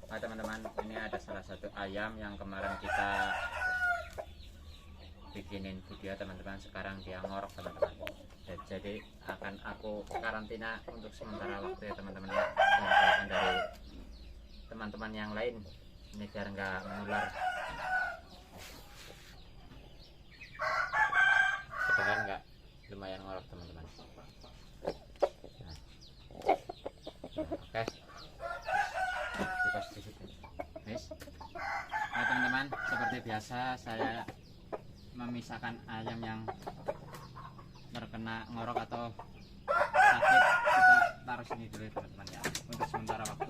Nah teman-teman, ini ada salah satu ayam yang kemarin kita bikinin video teman-teman. Sekarang dia ngorok teman-teman. Jadi akan aku karantina untuk sementara waktu ya teman-teman, dan jauhkan dari teman-teman yang lain ini biar nggak menular. Kedengar nggak? Lumayan ngorok teman-teman. Nah, oke. Nah teman-teman, seperti biasa saya memisahkan ayam yang terkena ngorok atau sakit, kita taruh sini dulu teman-teman ya, untuk sementara waktu.